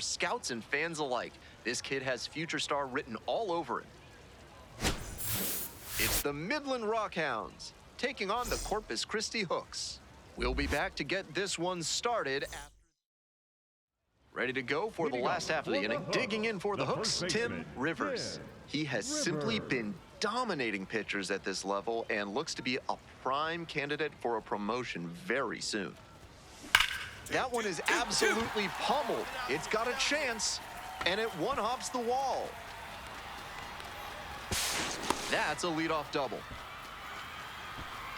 Scouts and fans alike, this kid has future star written all over it. It's the Midland Rockhounds taking on the Corpus Christi Hooks. We'll be back to get this one started. Ready to go for the last half of the inning. Digging in for the Hooks, Tim Rivers. He has simply been dominating pitchers at this level and looks to be a prime candidate for a promotion very soon. That one is absolutely pummeled. It's got a chance, and it one-hops the wall. That's a leadoff double.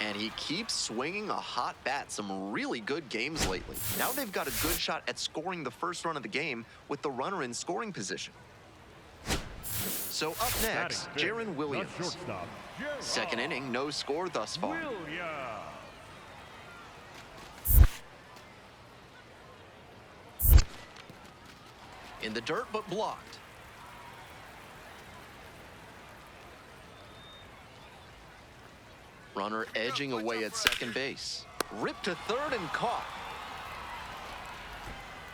And he keeps swinging a hot bat. Some really good games lately. Now they've got a good shot at scoring the first run of the game with the runner in scoring position. So up next, Jaron Williams. Second inning, no score thus far. In the dirt, but blocked. Runner edging away at second base. Ripped to third and caught.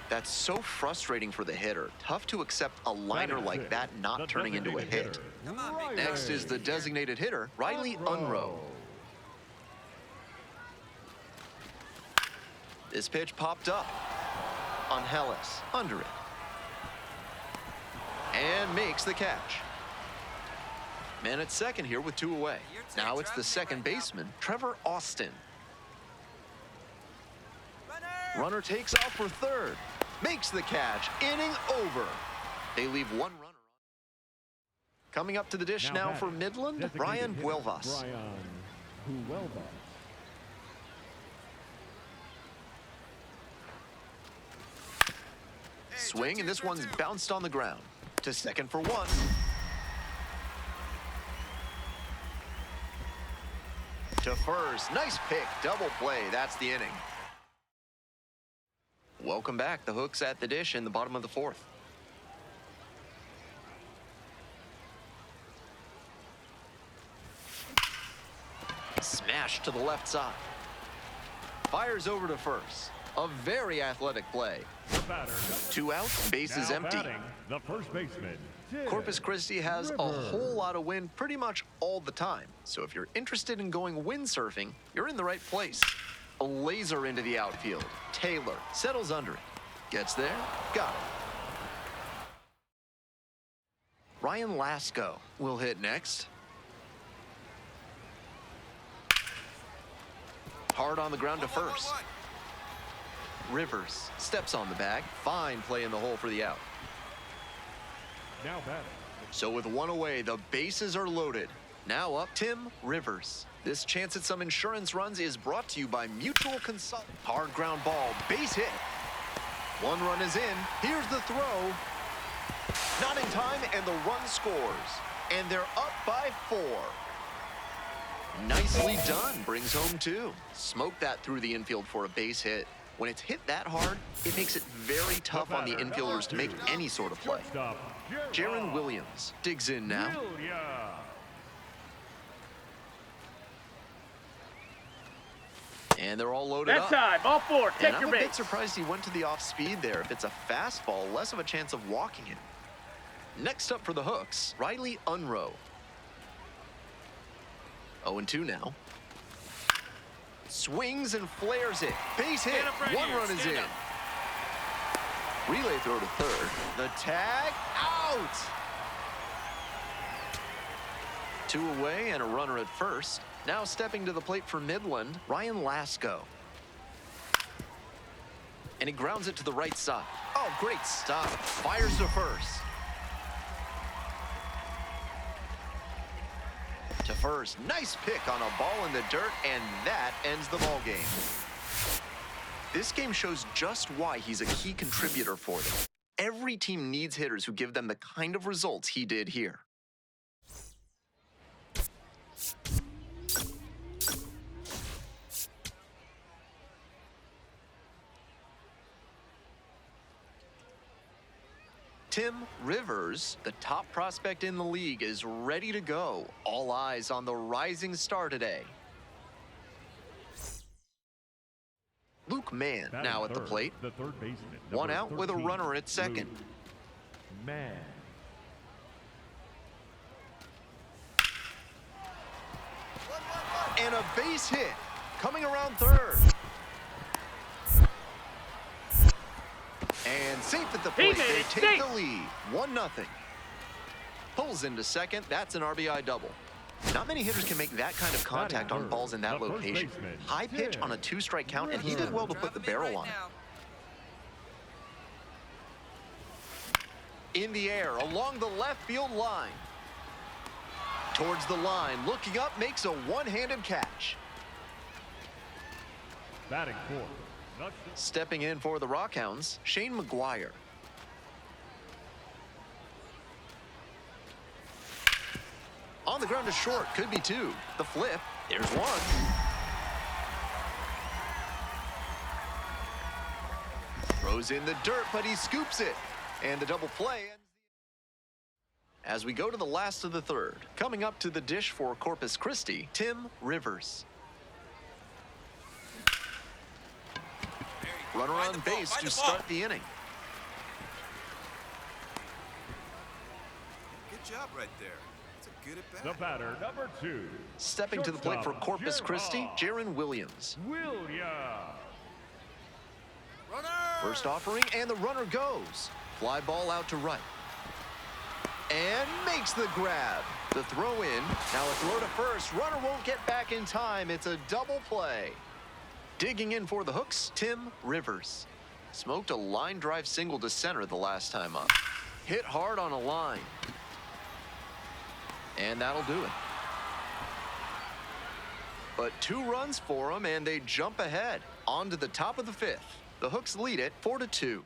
That's so frustrating for the hitter. Tough to accept a liner like that not turning into a hit. Next is the designated hitter, Riley Unroe. This pitch popped up on Hellis, under it. And makes the catch. Man at second here with two away. Now it's the second baseman, Trevor Austin. Runner takes off for third. Makes the catch. Inning over. They leave one runner. Coming up to the dish now for Midland, Brian Buelvas. Swing, and this one's bounced on the ground. To second for one. To first. Nice pick. Double play. That's the inning. Welcome back. The Hooks at the dish in the bottom of the fourth. Smash to the left side. Fires over to first. A very athletic play. Two outs, bases empty. The first baseman. Corpus Christi has a whole lot of wind pretty much all the time. So if you're interested in going windsurfing, you're in the right place. A laser into the outfield. Taylor settles under it. Gets there. Got it. Ryan Lasko will hit next. Hard on the ground to first. Rivers steps on the bag. Fine play in the hole for the out. Now batting. So with one away, the bases are loaded. Now up, Tim Rivers. This chance at some insurance runs is brought to you by Mutual Consult. Hard ground ball, base hit. One run is in. Here's the throw. Not in time, and the run scores. And they're up by 4. Nicely done. Brings home 2. Smoke that through the infield for a base hit. When it's hit that hard, it makes it very tough on the infielders to make any sort of play. Jaron Williams digs in now. And they're all loaded up. That's time. Ball 4. Take and your I'm a base. bit surprised he went to the off speed there. If it's a fastball, less of a chance of walking it. Next up for the Hooks, Riley Unroe. 0-2 now. Swings and flares it. Base hit. One run is in. Relay throw to third. The tag out. 2 away and a runner at first. Now stepping to the plate for Midland, Ryan Lasko. And he grounds it to the right side. Oh, great stop. Fires to first. To first. Nice pick on a ball in the dirt, and that ends the ball game. This game shows just why he's a key contributor for them. Every team needs hitters who give them the kind of results he did here. Tim Rivers, the top prospect in the league, is ready to go. All eyes on the rising star today. Luke Man Batting now at the third, plate. The third baseman. One number out with a 13, runner at second. Man. And a base hit coming around third. And safe at the plate. They take the lead. 1-0. Pulls into second. That's an RBI double. Not many hitters can make that kind of contact on balls in that location. High pitch on a 2-strike count, and he did well to put the barrel on it. In the air, along the left field line. Towards the line, looking up, makes a one-handed catch. Batting fourth. Stepping in for the Rockhounds, Shane McGuire. On the ground to short, could be two. The flip, there's one. Throws in the dirt, but he scoops it. And the double play. As we go to the last of the third, coming up to the dish for Corpus Christi, Tim Rivers. Runner on base to start the inning. Good job right there. It's a good at bat. The batter, number 2. Stepping to the plate for Corpus Christi, Jaron Williams. Runner! First offering, and the runner goes. Fly ball out to right. And makes the grab. The throw in. Now a throw to first. Runner won't get back in time. It's a double play. Digging in for the hooks, Tim Rivers. Smoked a line drive single to center the last time up. Hit hard on a line. And that'll do it. But 2 runs for him, and they jump ahead. On to the top of the 5th. The Hooks lead it 4-2.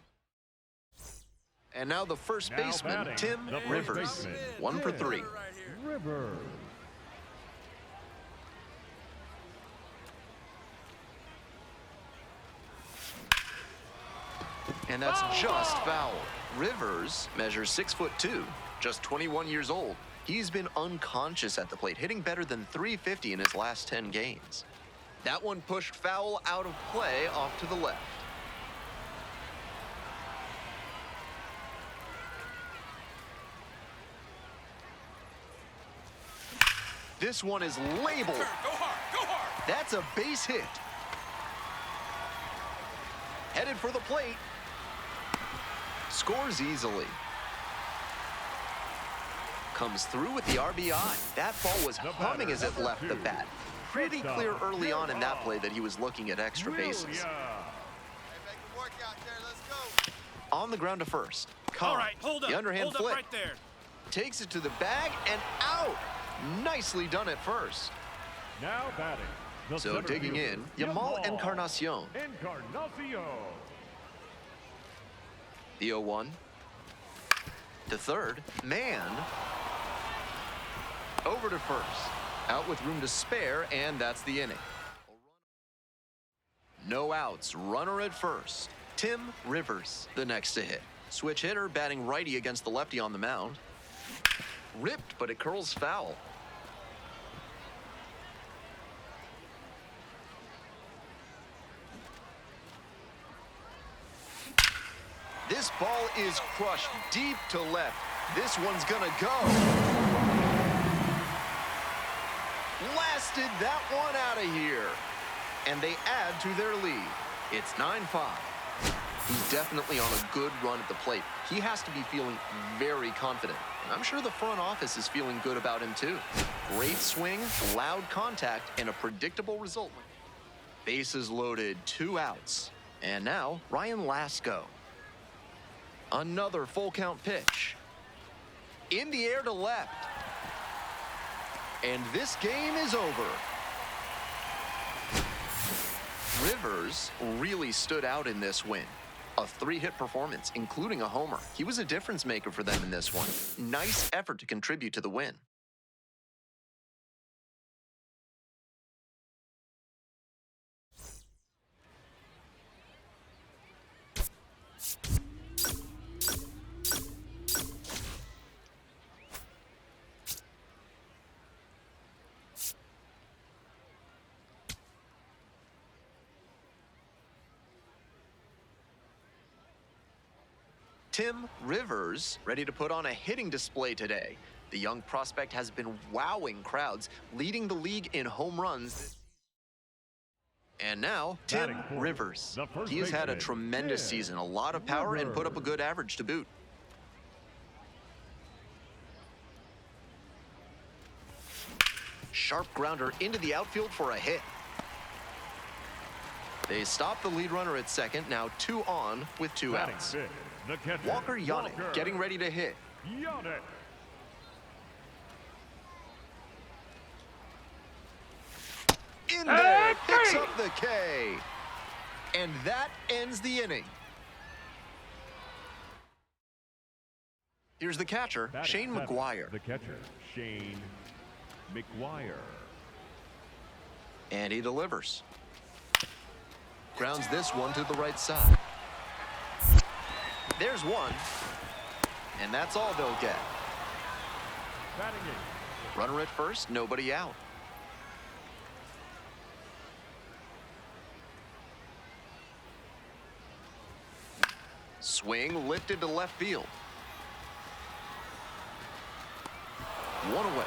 And now the first baseman, Tim Rivers. 1 for 3. Rivers. And that's just foul. Rivers measures 6'2", just 21 years old. He's been unconscious at the plate, hitting better than .350 in his last 10 games. That one pushed foul out of play off to the left. This one is labeled. Go hard, go hard. That's a base hit. Headed for the plate. Scores easily. Comes through with the RBI. That ball was humming as it left the bat. Pretty clear early on in that play that he was looking at extra bases. Hey, make it work out there. Let's go. On the ground to first. All right, hold up. The underhand Hold up flip. right there. Takes it to the bag and out. Nicely done at first. Now batting. The So center digging fielder, in, Yamal Encarnacion. Encarnacion. The 0-1. To third, Man. Over to first. Out with room to spare, and that's the inning. No outs, runner at first. Tim Rivers, the next to hit. Switch hitter, batting righty against the lefty on the mound. Ripped, but it curls foul. This ball is crushed deep to left. This one's gonna go. Blasted that one out of here. And they add to their lead. It's 9-5. He's definitely on a good run at the plate. He has to be feeling very confident. And I'm sure the front office is feeling good about him too. Great swing, loud contact, and a predictable result. Bases loaded, 2 outs. And now, Ryan Lasko. Another full count pitch. In the air to left. And this game is over. Rivers really stood out in this win. A 3-hit performance, including a homer. He was a difference maker for them in this one. Nice effort to contribute to the win. Tim Rivers, ready to put on a hitting display today. The young prospect has been wowing crowds, leading the league in home runs. And now, Tim Batting fourth, Rivers. the first He has had a baseman, tremendous Tim season, a lot of power, and put up a Rivers. good average to boot. Sharp grounder into the outfield for a hit. They stop the lead runner at second, now 2 on with 2 Batting outs. fifth, the catcher, Walker Yannick Walker getting ready to hit. Yannick. In there, picks up the K. And that ends the inning. Here's the catcher, Batting Shane seventh, McGuire. The catcher, Shane McGuire. And he delivers. Grounds this one to the right side. There's one. And that's all they'll get. Batting eighth, Runner at first, nobody out. Swing lifted to left field. 1 away.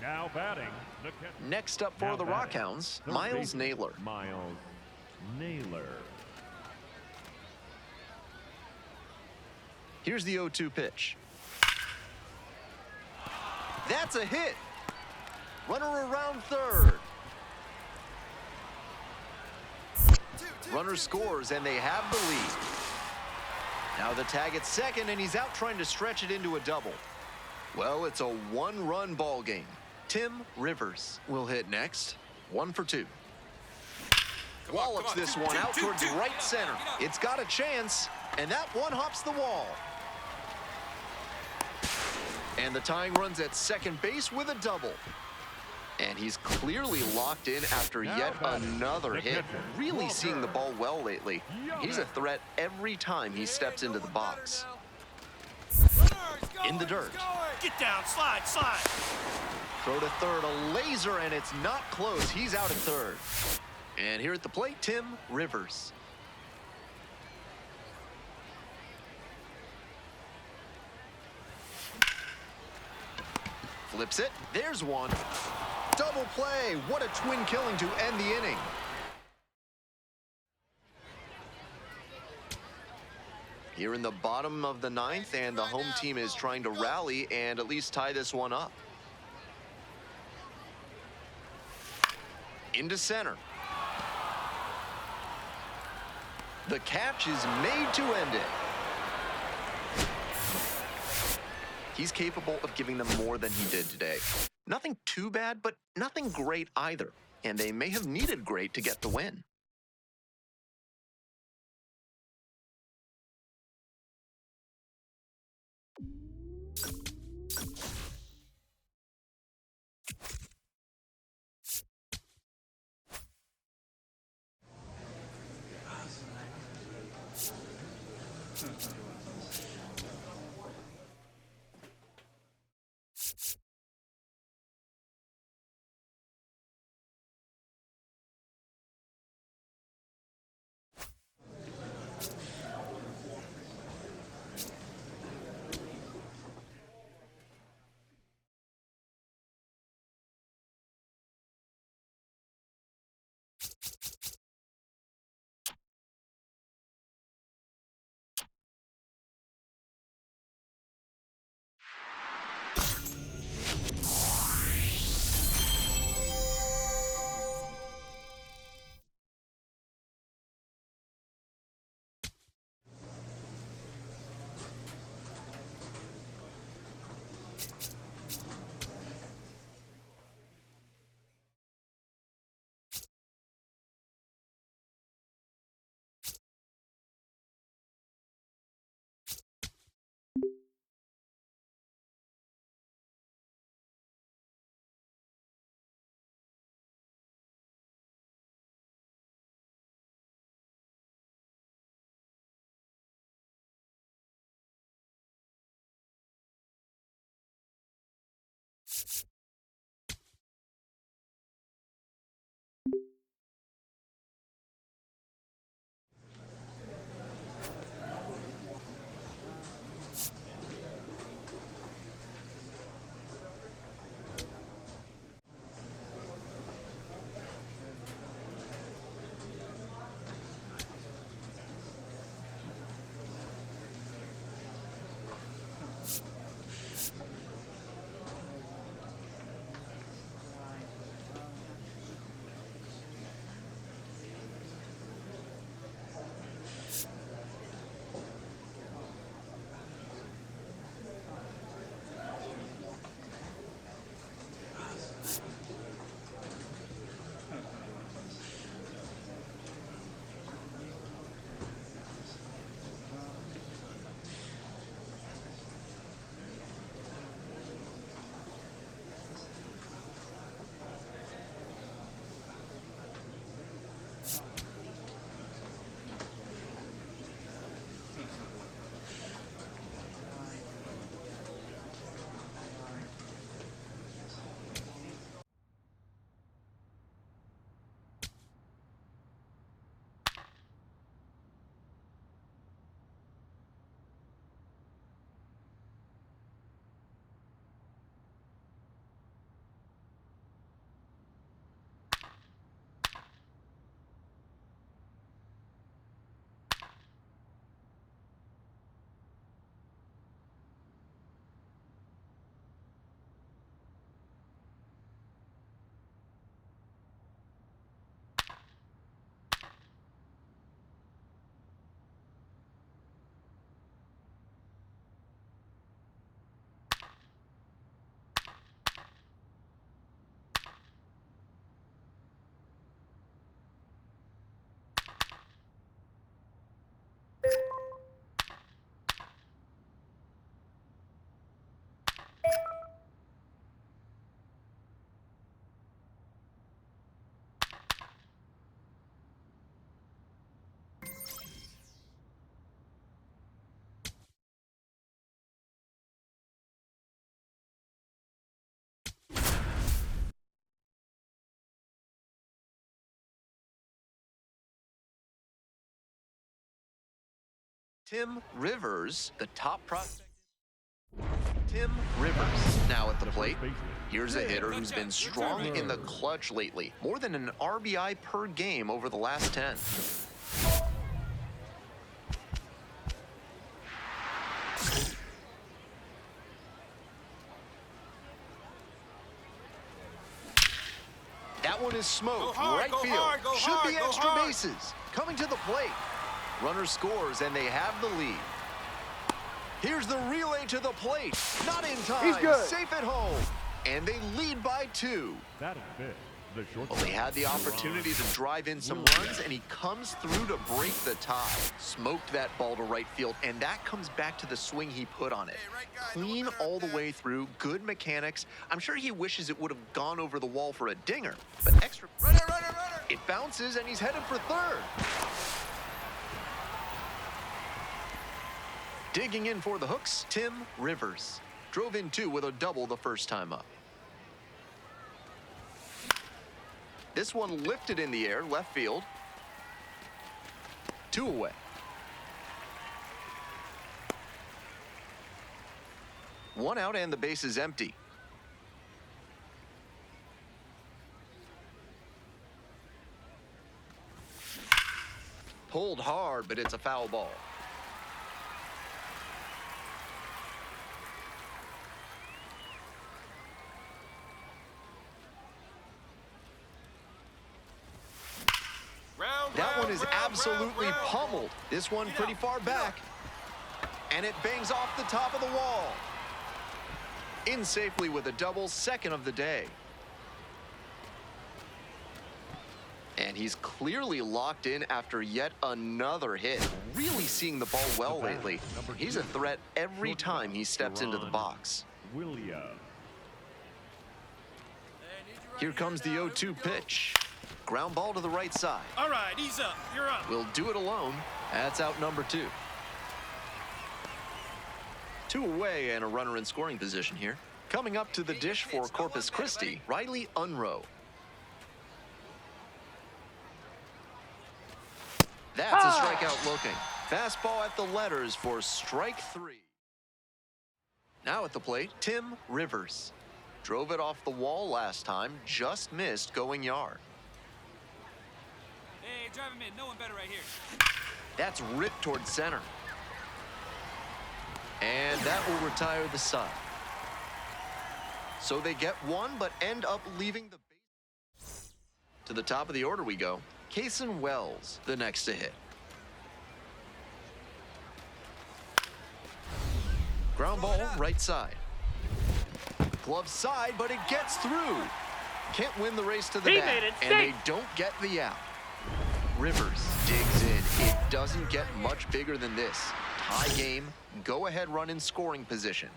now batting, the catcher. Next up for Now the batting, Rockhounds, third Miles baseman, Naylor. Miles Naylor. Here's the 0-2 pitch. That's a hit. Runner around third. Runner scores, and they have the lead. Now the tag at second, and he's out trying to stretch it into a double. Well, it's a 1-run ball game. Tim Rivers will hit next. 1 for 2. Wallops this one out towards right center. It's got a chance, and that one hops the wall. And the tying runs at second base with a double. And he's clearly locked in after yet another hit. Really seeing the ball well lately. He's a threat every time he steps into the box. In the dirt. Get down, slide, slide. Throw to third, a laser, and it's not close. He's out at third. And here at the plate, Tim Rivers. Flips it. There's one. Double play. What a twin killing to end the inning. Here in the bottom of the 9th, and the home team is trying to rally and at least tie this one up. Into center. The catch is made to end it. He's capable of giving them more than he did today. Nothing too bad, but nothing great either. And they may have needed great to get the win. Tim Rivers, the top prospect. Tim Rivers, now at the plate. Here's a hitter who's been strong in the clutch lately. More than an RBI per game over the last 10. That one is smoked. Right field. Should be extra bases. Coming to the plate. Runner scores, and they have the lead. Here's the relay to the plate. Not in time. He's good. Safe at home. And they lead by 2. That is it. The short. Well, they had the opportunity to drive in some runs, and he comes through to break the tie. Smoked that ball to right field, and that comes back to the swing he put on it. Clean all the way through, good mechanics. I'm sure he wishes it would have gone over the wall for a dinger, but extra. Runner! It bounces, and he's headed for third. Digging in for the hooks, Tim Rivers. Drove in 2 with a double the first time up. This one lifted in the air, left field. 2 away. One out and the base is empty. Pulled hard, but it's a foul ball. That one is absolutely pummeled. This one pretty far back. And it bangs off the top of the wall. In safely with a double, second of the day. And he's clearly locked in after yet another hit. Really seeing the ball well lately. He's a threat every time he steps into the box. Here comes the 0-2 pitch. Ground ball to the right side. All right, he's up. You're up. Will do it alone. That's out number 2. 2 away and a runner in scoring position here. Coming up to the dish for Corpus Christi, Riley Unroe. That's a strikeout looking. Fastball at the letters for strike 3. Now at the plate, Tim Rivers. Drove it off the wall last time, just missed going yard. Hey, drive him in. No one better right here. That's ripped towards center. And that will retire the side. So they get 1, but end up leaving the base. To the top of the order we go. Cason Wells, the next to hit. Ground ball, right side. Glove side, but it gets through. Can't win the race to the bat, and they don't get the out. Rivers digs in. It doesn't get much bigger than this. Tie game, go-ahead run in scoring position.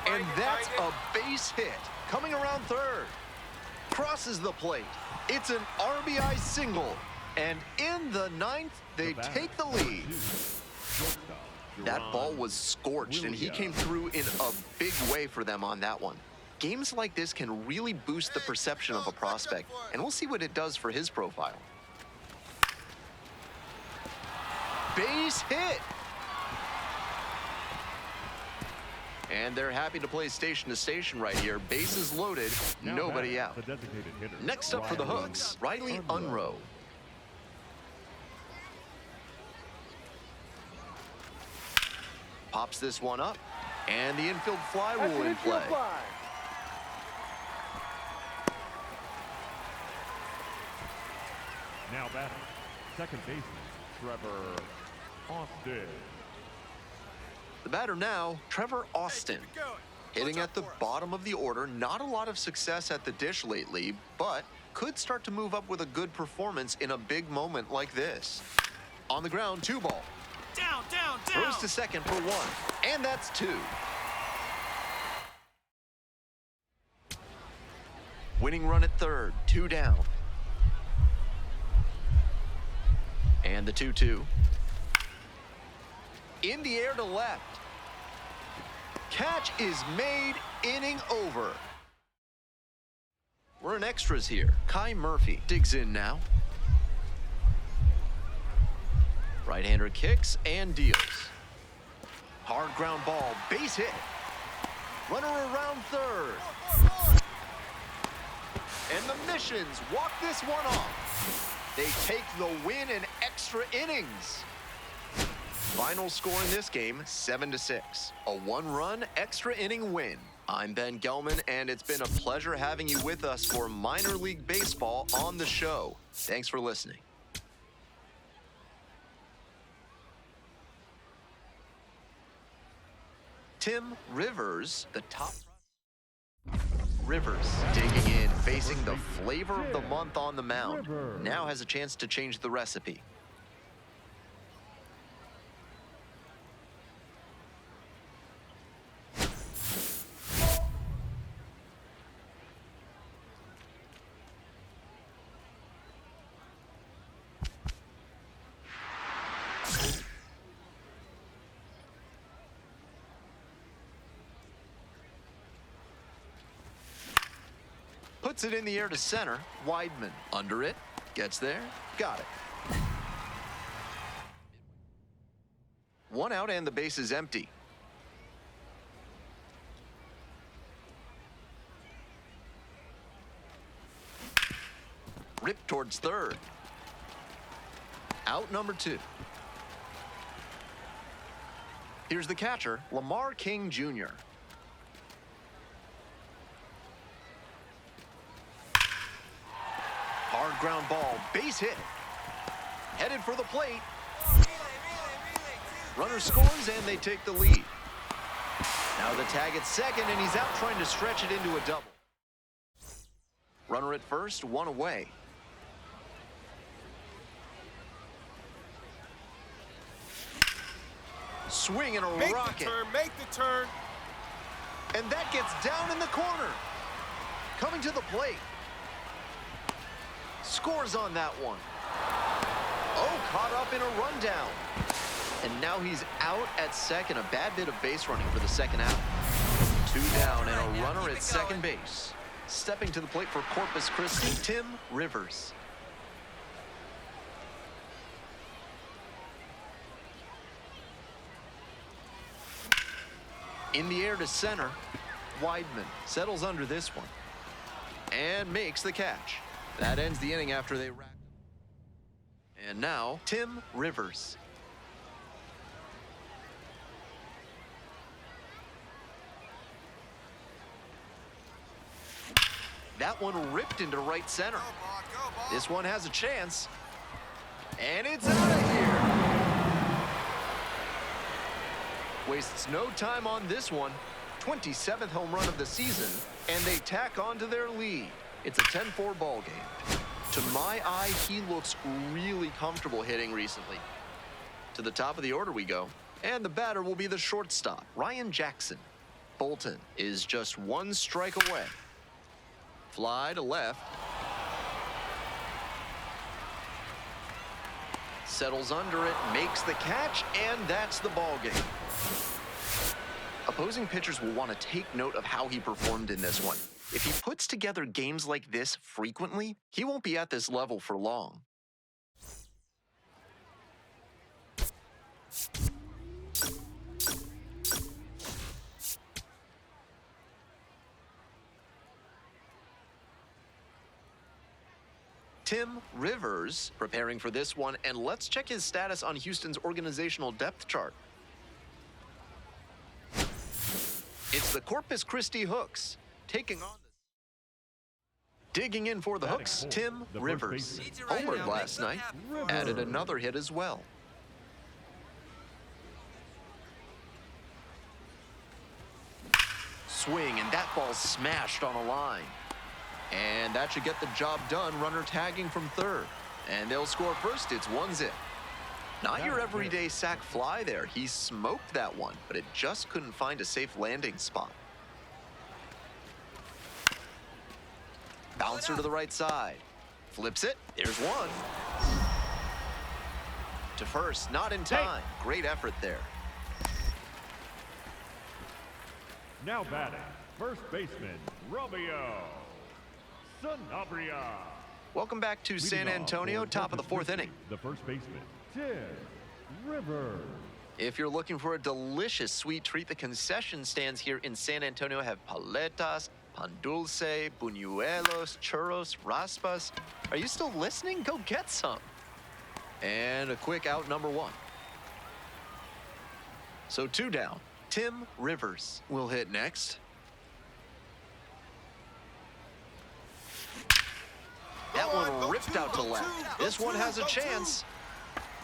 And that's a base hit. Coming around third. Crosses the plate. It's an RBI single. And in the 9th, they take the lead. That ball was scorched, and he came through in a big way for them on that one. Games like this can really boost the perception of a prospect, and we'll see what it does for his profile. Base hit! And they're happy to play station to station right here. Bases loaded, nobody out. Next up for the hooks, Riley Unroe. Pops this one up, and the infield fly will in play. Now batting, second baseman, Trevor Austin. The batter now, Trevor Austin. Hitting at the bottom of the order, not a lot of success at the dish lately, but could start to move up with a good performance in a big moment like this. On the ground, 2 ball. Down. Throws to second for 1, and that's 2. Winning run at third, 2 down. And the 2-2. In the air to left. Catch is made, inning over. We're in extras here. Kai Murphy digs in now. Right-hander kicks and deals. Hard ground ball, base hit. Runner around third. And the Missions walk this one off. They take the win in extra innings. Final score in this game, 7-6. A one-run extra inning win. I'm Ben Gelman, and it's been a pleasure having you with us for Minor League Baseball on the show. Thanks for listening. Tim Rivers, the top. Rivers digging in, facing the flavor of the month on the mound. Now has a chance to change the recipe. Puts it in the air to center. Weidman under it. Gets there. Got it. One out and the base is empty. Ripped towards third. Out number 2. Here's the catcher, Lamar King Jr. Hard ground ball, base hit. Headed for the plate. Runner scores and they take the lead. Now the tag at second and he's out trying to stretch it into a double. Runner at first, one away. Swing and a rocket. Make the turn. And that gets down in the corner. Coming to the plate. Scores on that one. Oh, caught up in a rundown. And now he's out at second. A bad bit of base running for the second out. 2 down and a runner at second base. Stepping to the plate for Corpus Christi, Tim Rivers. In the air to center, Weidman settles under this one and makes the catch. That ends the inning after they racked. And now, Tim Rivers. That one ripped into right center. This one has a chance. And it's out of here. Wastes no time on this one. 27th home run of the season, and they tack on to their lead. It's a 10-4 ball game. To my eye, he looks really comfortable hitting recently. To the top of the order we go, and the batter will be the shortstop, Ryan Jackson. Bolton is just 1 strike away. Fly to left. Settles under it, makes the catch, and that's the ball game. Opposing pitchers will want to take note of how he performed in this one. If he puts together games like this frequently, he won't be at this level for long. Tim Rivers preparing for this one, and let's check his status on Houston's organizational depth chart. It's the Corpus Christi Hooks taking on the... Digging in for the Hooks, Tim Rivers. Homered last night, added another hit as well. Swing, and that ball smashed on a line. And that should get the job done. Runner tagging from third. And they'll score first. It's 1-0. Not your everyday sac fly there. He smoked that one, but it just couldn't find a safe landing spot. Bouncer to the right side. Flips it. There's one. To first, not in time. Great effort there. Now batting, first baseman, Romeo Sanabria. Welcome back to San Leading off Antonio, for top of the Corpus fourth Christi, inning. The first baseman, Tim Rivers. If you're looking for a delicious sweet treat, the concession stands here in San Antonio have paletas, pan dulce, buñuelos, churros, raspas. Are you still listening? Go get some. And a quick out, number one. So 2 down. Tim Rivers will hit next. That one ripped out to left. This one has a chance.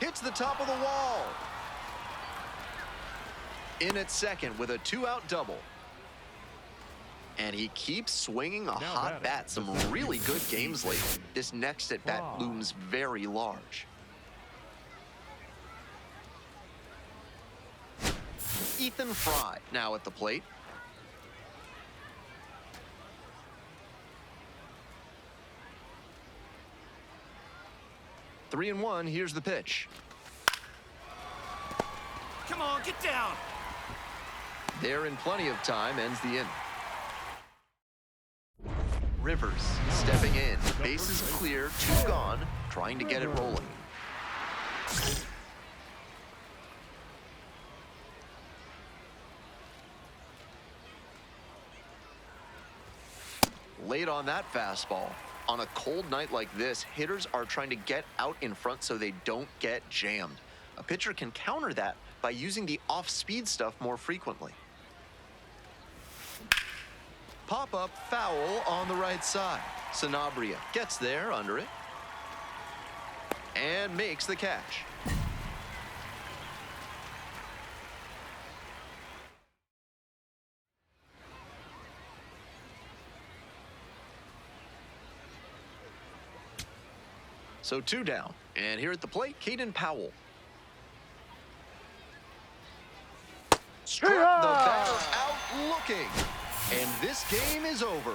Hits the top of the wall. In at second with a 2-out double. And he keeps swinging a hot bat. Some really good games lately. This next at bat looms very large. Ethan Fry now at the plate. Three and one, here's the pitch. Come on, get down. There in plenty of time, ends the inning. Rivers stepping in, bases clear, 2 gone, trying to get it rolling. Late on that fastball. On a cold night like this, hitters are trying to get out in front so they don't get jammed. A pitcher can counter that by using the off-speed stuff more frequently. Pop-up foul on the right side. Sanabria gets there under it and makes the catch. So 2 down. And here at the plate, Caden Powell. Struck the batter out looking. And this game is over.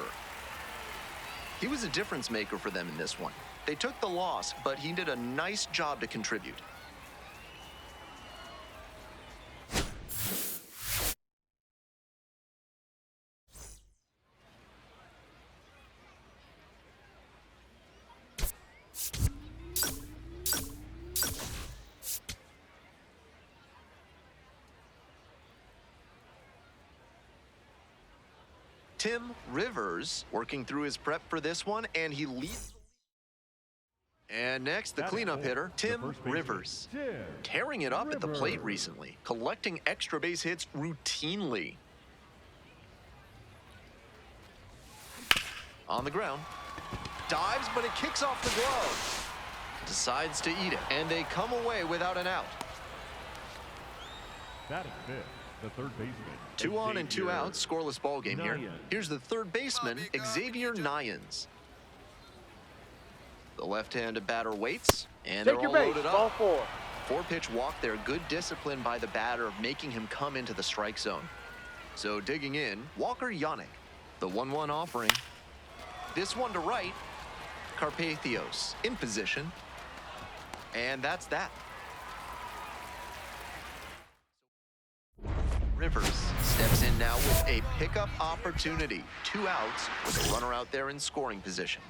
He was a difference maker for them in this one. They took the loss, but he did a nice job to contribute. Tim Rivers working through his prep for this one, and he leads. And next, the cleanup hitter, Tim Rivers. Tearing it up at the plate recently, collecting extra base hits routinely. On the ground. Dives, but it kicks off the glove. Decides to eat it, and they come away without an out. That is fifth, the third baseman. 2 on and 2 out, scoreless ball game here. Here's the third baseman, Xavier Nyans. The left-handed batter waits, and they're all loaded up. Ball 4. 4-pitch walk there, good discipline by the batter, making him come into the strike zone. So digging in, Walker Yannick, the 1-1 offering. This one to right, Carpathios in position, and that's that. Rivers steps in now with a pickup opportunity. 2 outs with a runner out there in scoring position.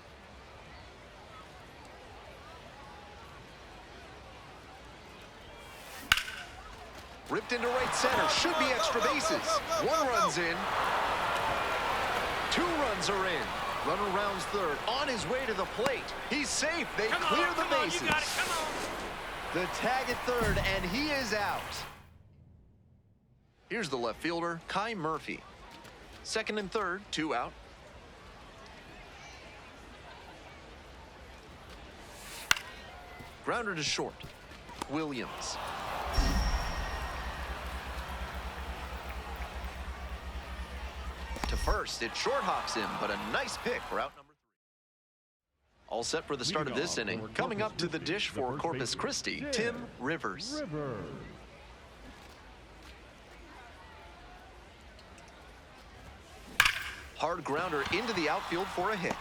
Ripped into right center, should be extra bases. 1 run's in. 2 runs are in. Runner rounds third, on his way to the plate. He's safe, they clear the bases. You got it, come on. The tag at third, and he is out. Here's the left fielder, Kai Murphy. Second and third, 2 out. Grounder to short, Williams. To first, it short hops him, but a nice pick for out number 3. All set for the start of this inning. Coming up to the dish for Corpus Christi, Tim Rivers. Hard grounder into the outfield for a hit.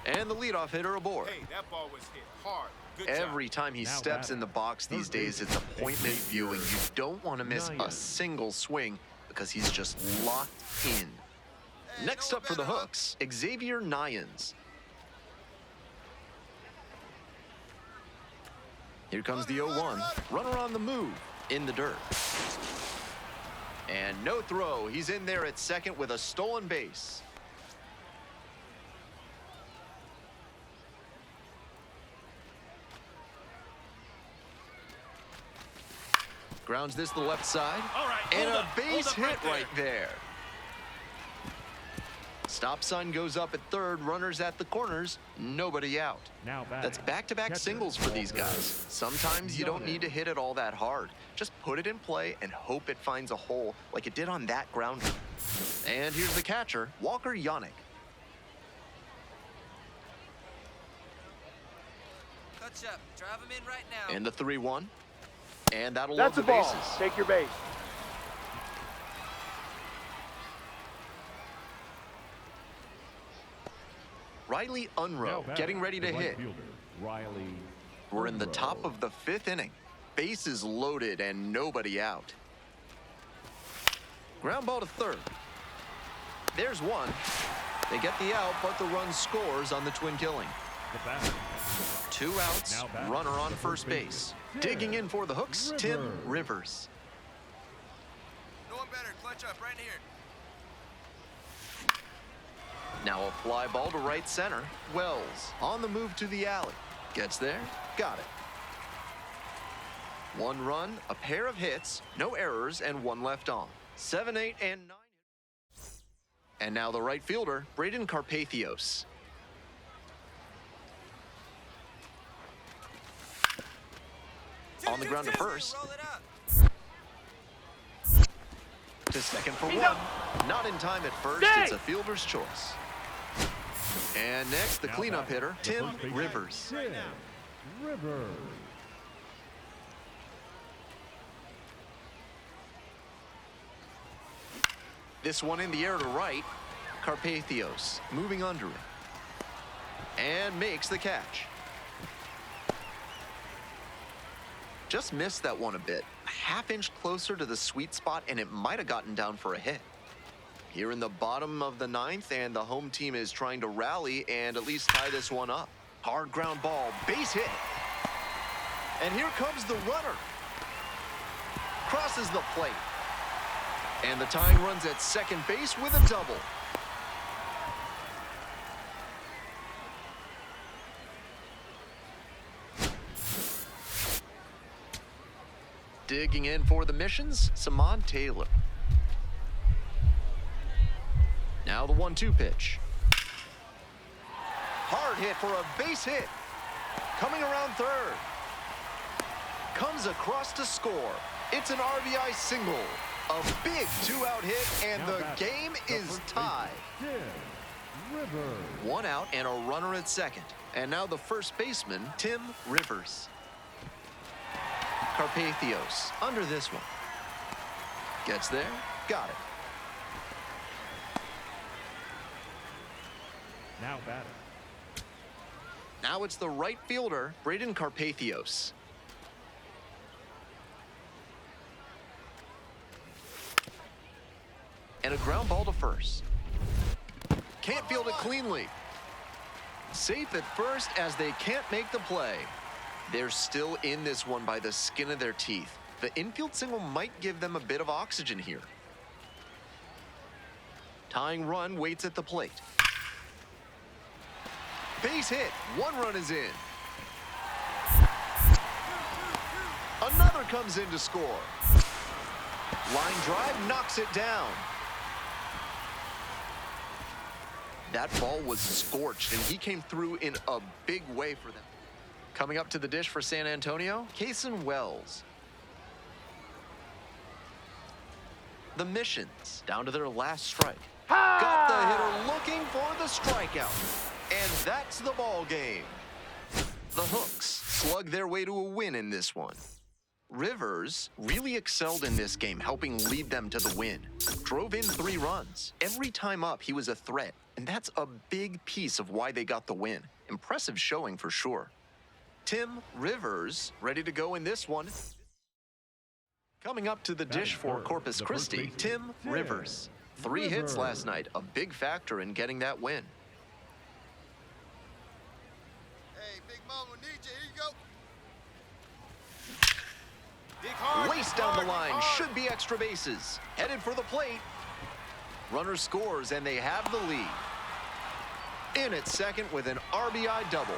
And the leadoff hitter aboard. Hey, that ball was hit hard. Good Every time he steps in the box these days, it's appointment viewing. You don't want to miss a single swing because he's just locked in. Next up for the Hooks, Xavier Nyans. Here comes the 0-1. Runner on the move, in the dirt. And no throw. He's in there at second with a stolen base. Grounds this to the left side. All right, and hold a up, base hold hit up right there. Stop sign goes up at third. Runners at the corners. Nobody out. Now batting. That's back-to-back Catcher, singles for these Walker. guys. Sometimes you don't need to hit it all that hard. Just put it in play and hope it finds a hole like it did on that grounder. And here's the catcher, Walker Yannick. Touch up. Drive him in right now. And the 3-1. And that'll That's load a the ball. bases. Take your base. Riley Now Unruh batting, getting ready to the right hit. fielder, Riley We're in the Unruh. top of the 5th inning. Bases loaded and nobody out. Ground ball to third. There's one. They get the out, but the run scores on the twin killing. The batter, 2 outs, Now batting, runner on the first first base. baseman, Digging in for the Hooks, Tim Rivers. Rivers. No one better. Clutch up right here. Now a fly ball to right center. Wells on the move to the alley. Gets there, got it. 1 run, a pair of hits, no errors, and 1 left on. 7, 8, and 9. And now the right fielder, Braden Carpathios. On the ground to first. Roll it up. To second for He's 1. up. Not in time at first. Stay. It's a fielder's choice. And next, the Now cleanup batting, hitter, the Tim first baseman, Rivers. Tim Rivers. This one in the air to right. Carpathios moving under it. And makes the catch. Just missed that one a bit. A half-inch closer to the sweet spot, and it might have gotten down for a hit. Here in the bottom of the 9th, and the home team is trying to rally and at least tie this one up. Hard ground ball, base hit. And here comes the runner. Crosses the plate. And the tying runs at second base with a double. Digging in for the missions, Simon Taylor. Now the 1-2 pitch. Hard hit for a base hit. Coming around third. Comes across to score. It's an RBI single. A big 2-out hit, and Now the batting, game the is first tied. baseman, Tim Rivers. 1 out and a runner at second. And now the first baseman, Tim Rivers. Carpathios under this one. Gets there, got it. Now batting, Now it's the right fielder, Braden Carpathios. And a ground ball to first. Can't field it cleanly. Safe at first as they can't make the play. They're still in this one by the skin of their teeth. The infield single might give them a bit of oxygen here. Tying run waits at the plate. Base hit. 1 run is in. Another comes in to score. Line drive knocks it down. That ball was scorched, and he came through in a big way for them. Coming up to the dish for San Antonio, Kason Wells. The Missions down to their last strike. Got the hitter looking for the strikeout. And that's the ball game. The Hooks slug their way to a win in this one. Rivers really excelled in this game, helping lead them to the win. Drove in 3 runs. Every time up, he was a threat. And that's a big piece of why they got the win. Impressive showing for sure. Tim Rivers ready to go in this one. Coming up to the dish for third, Corpus the first Christi, baseman, Tim Rivers. 3 hits River. last night, a big factor in getting that win. Hey, Big Mama needs you. Here you go. Dig hard. Laced down the line, should be extra bases. Headed for the plate. Runner scores, and they have the lead. In at second with an RBI double.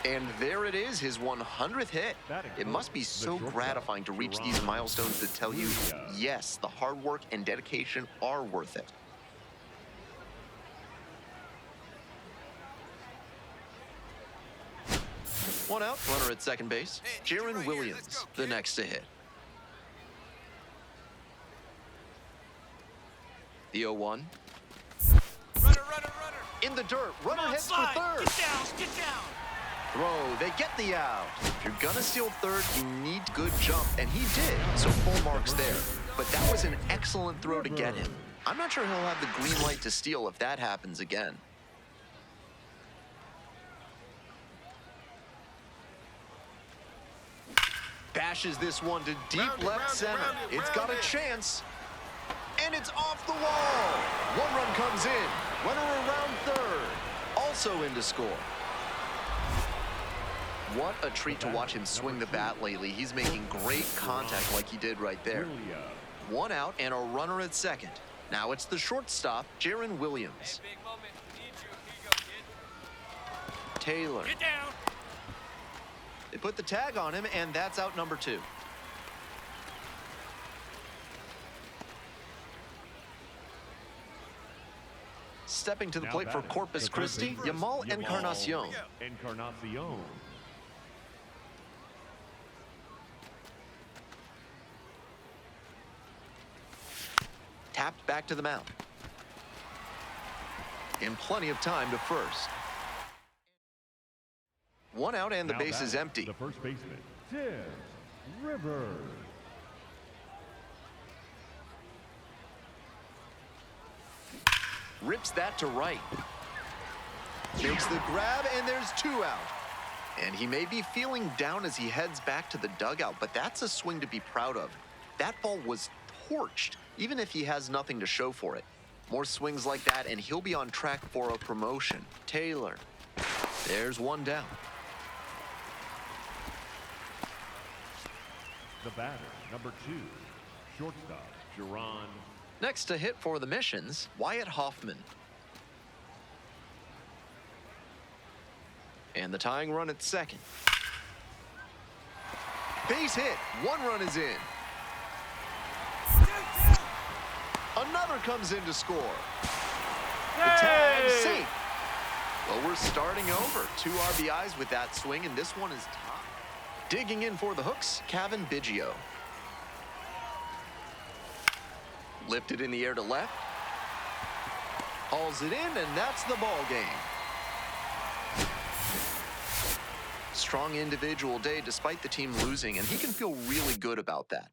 And there it is, his 100th hit. It must be so gratifying to reach these milestones that tell you, yes, the hard work and dedication are worth it. One out, runner at second base. Jaron Williams, the next to hit. The 0-1. Runner, runner, runner. In the dirt, runner Come on, hits for slide. third. Get down, get down. Throw, they get the out. If you're gonna steal third, you need good jump, and he did, so full marks there. But that was an excellent throw to get him. I'm not sure he'll have the green light to steal if that happens again. Bashes this one to deep left center. It's got a chance. And it's off the wall. One run comes in. Runner around third. Also in to score. What a treat to watch him swing the bat lately. He's making great contact like he did right there. One out and a runner at second. Now it's the shortstop, Jaron Williams. Hey, big moment. Need you. Here you go, kid. Taylor. Get down. They put the tag on him, and that's out number 2. Stepping to the plate for Corpus Christi, Yamal Encarnacion. Encarnacion. Tapped back to the mound. In plenty of time to first. One out and the Now base is batting, empty. The first baseman, Tim Rivers. Rips that to right. Makes the grab, and there's 2 out. And he may be feeling down as he heads back to the dugout, but that's a swing to be proud of. That ball was torched, even if he has nothing to show for it. More swings like that, and he'll be on track for a promotion. Taylor. There's one down. The batter, number 2, shortstop, Jerron. Next to hit for the Missions, Wyatt Hoffman. And the tying run at second. Base hit. 1 run is in. Another comes in to score. The tag safe. Well, we're starting over. 2 RBIs with that swing, and this one is tied. Digging in for the hooks, Kevin Biggio. Lifted in the air to left. Hauls it in, and that's the ball game. Strong individual day despite the team losing, and he can feel really good about that.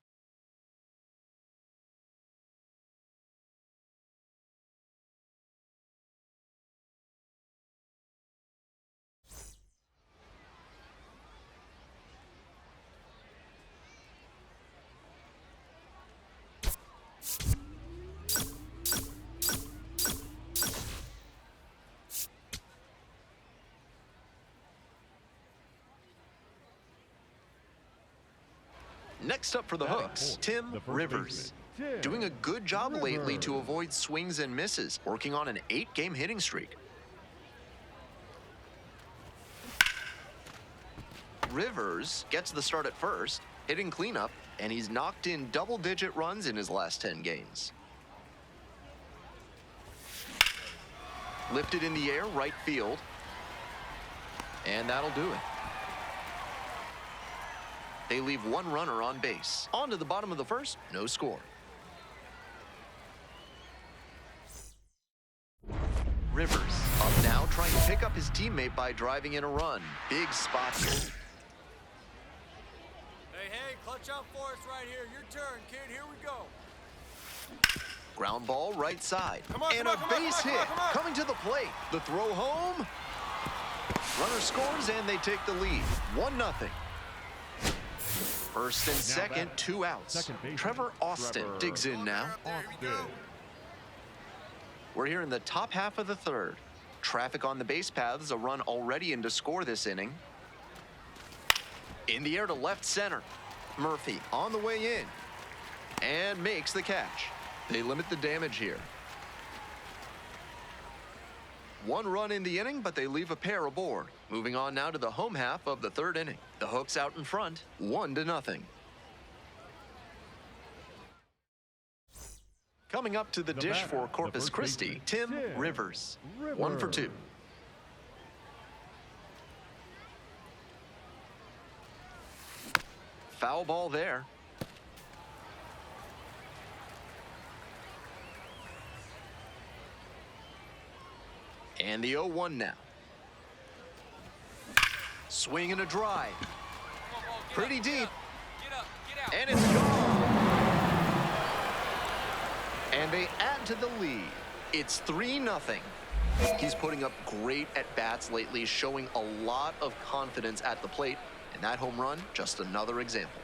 Next up for the hooks, Tim Rivers. Doing a good job lately to avoid swings and misses, working on an 8-game hitting streak. Rivers gets the start at first, hitting cleanup, and he's knocked in double-digit runs in his last 10 games. Lifted in the air, right field, and that'll do it. They leave 1 runner on base. On to the bottom of the first, no score. Rivers up now, trying to pick up his teammate by driving in a run. Big spot here. Hey, clutch up for us right here. Your turn, kid. Here we go. Ground ball right side. Come on, and come a on, come on, base come on, hit come on. coming to the plate. The throw home. Runner scores and they take the lead. 1-0. First and second, batting, 2 outs. second baseman, Trevor Austin Trevor digs in now. There we go. We're here in the top half of the third. Traffic on the base paths, a run already in to score this inning. In the air to left center. Murphy on the way in and makes the catch. They limit the damage here. 1 run in the inning, but they leave a pair aboard. Moving on now to the home half of the third inning. The Hooks out in front, 1-0. Coming up to the dish batter, for the Corpus first Christi, baseman, Tim Tim Rivers. 1 for 2. Foul ball there. And the 0-1 now. Swing and a drive. Come on, ball, get Pretty up, deep. Get up, get out. And it's gone. And they add to the lead. It's 3-0. He's putting up great at-bats lately, showing a lot of confidence at the plate. And that home run, just another example.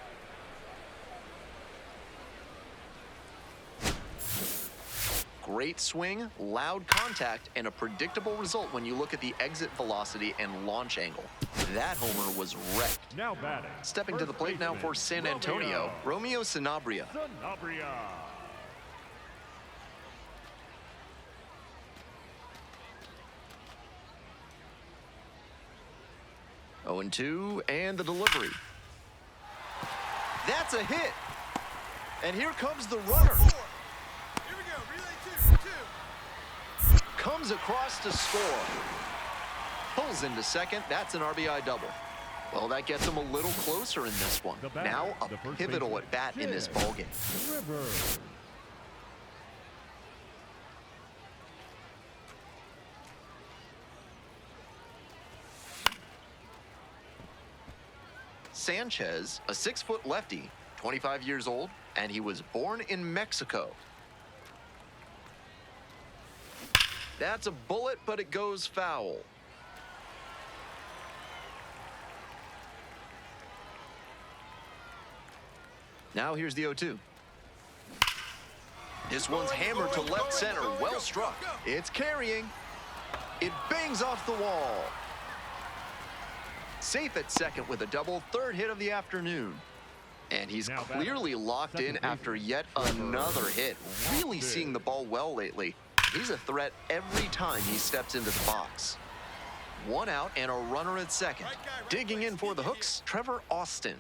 Great swing, loud contact, and a predictable result when you look at the exit velocity and launch angle. That homer was wrecked. Now batting. Stepping to the first plate now baseman, for San Antonio, Romeo Sanabria. Sanabria. 0-2, and the delivery. That's a hit. And here comes the runner. 4. Here we go. Relay 2. Comes across to score. Pulls into second. That's an RBI double. Well, that gets him a little closer in this one. The batter, Now the a first pivotal baseman, at bat in this Tim ballgame. Rivers. Sanchez, a 6-foot lefty, 25 years old, and he was born in Mexico. That's a bullet, but it goes foul. Now here's the 0-2. This one's hammered to left center, well struck. It's carrying. It bangs off the wall. Safe at second with a double, third hit of the afternoon. And he's Now batting, clearly locked in second after baseman, yet Trevor another hit. Really Austin. seeing the ball well lately. He's a threat every time he steps into the box. 1 out and a runner at second. Right guy, right Digging place, in for the digging Hooks, Trevor Austin.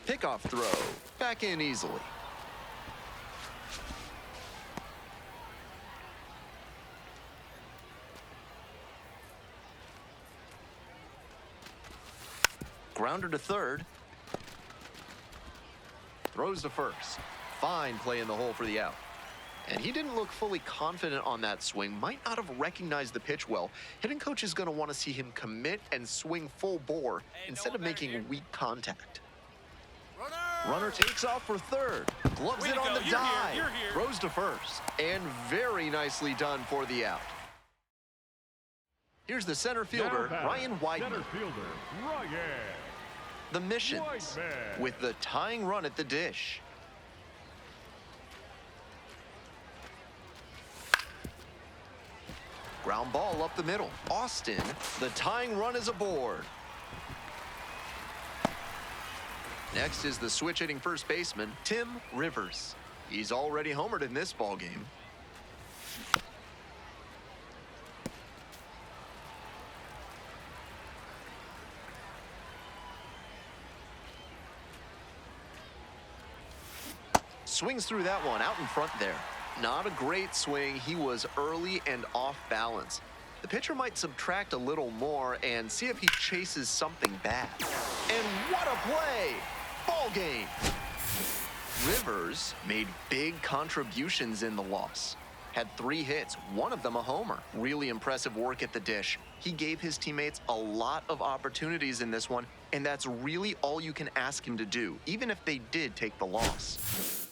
Pickoff throw, back in easily. Grounder to third. Throws to first. Fine play in the hole for the out. And he didn't look fully confident on that swing. Might not have recognized the pitch well. Hitting coach is going to want to see him commit and swing full bore instead of making weak contact. Runner takes off for third. Gloves Way it to on go. the You're here. dive. You're here. Throws to first. And very nicely done for the out. Here's the center Now fielder, batting, Ryan Weidman. Center fielder, Ryan. The Missions Weidman. with the tying run at the dish. Ground ball up the middle. Austin, the tying run is aboard. Next is the switch hitting first baseman, Tim Rivers. He's already homered in this ballgame. Swings through that one out in front there. Not a great swing. He was early and off balance. The pitcher might subtract a little more and see if he chases something bad. And what a play! Ball game. Rivers made big contributions in the loss. Had 3 hits, one of them a homer. Really impressive work at the dish. He gave his teammates a lot of opportunities in this one, and that's really all you can ask him to do, even if they did take the loss.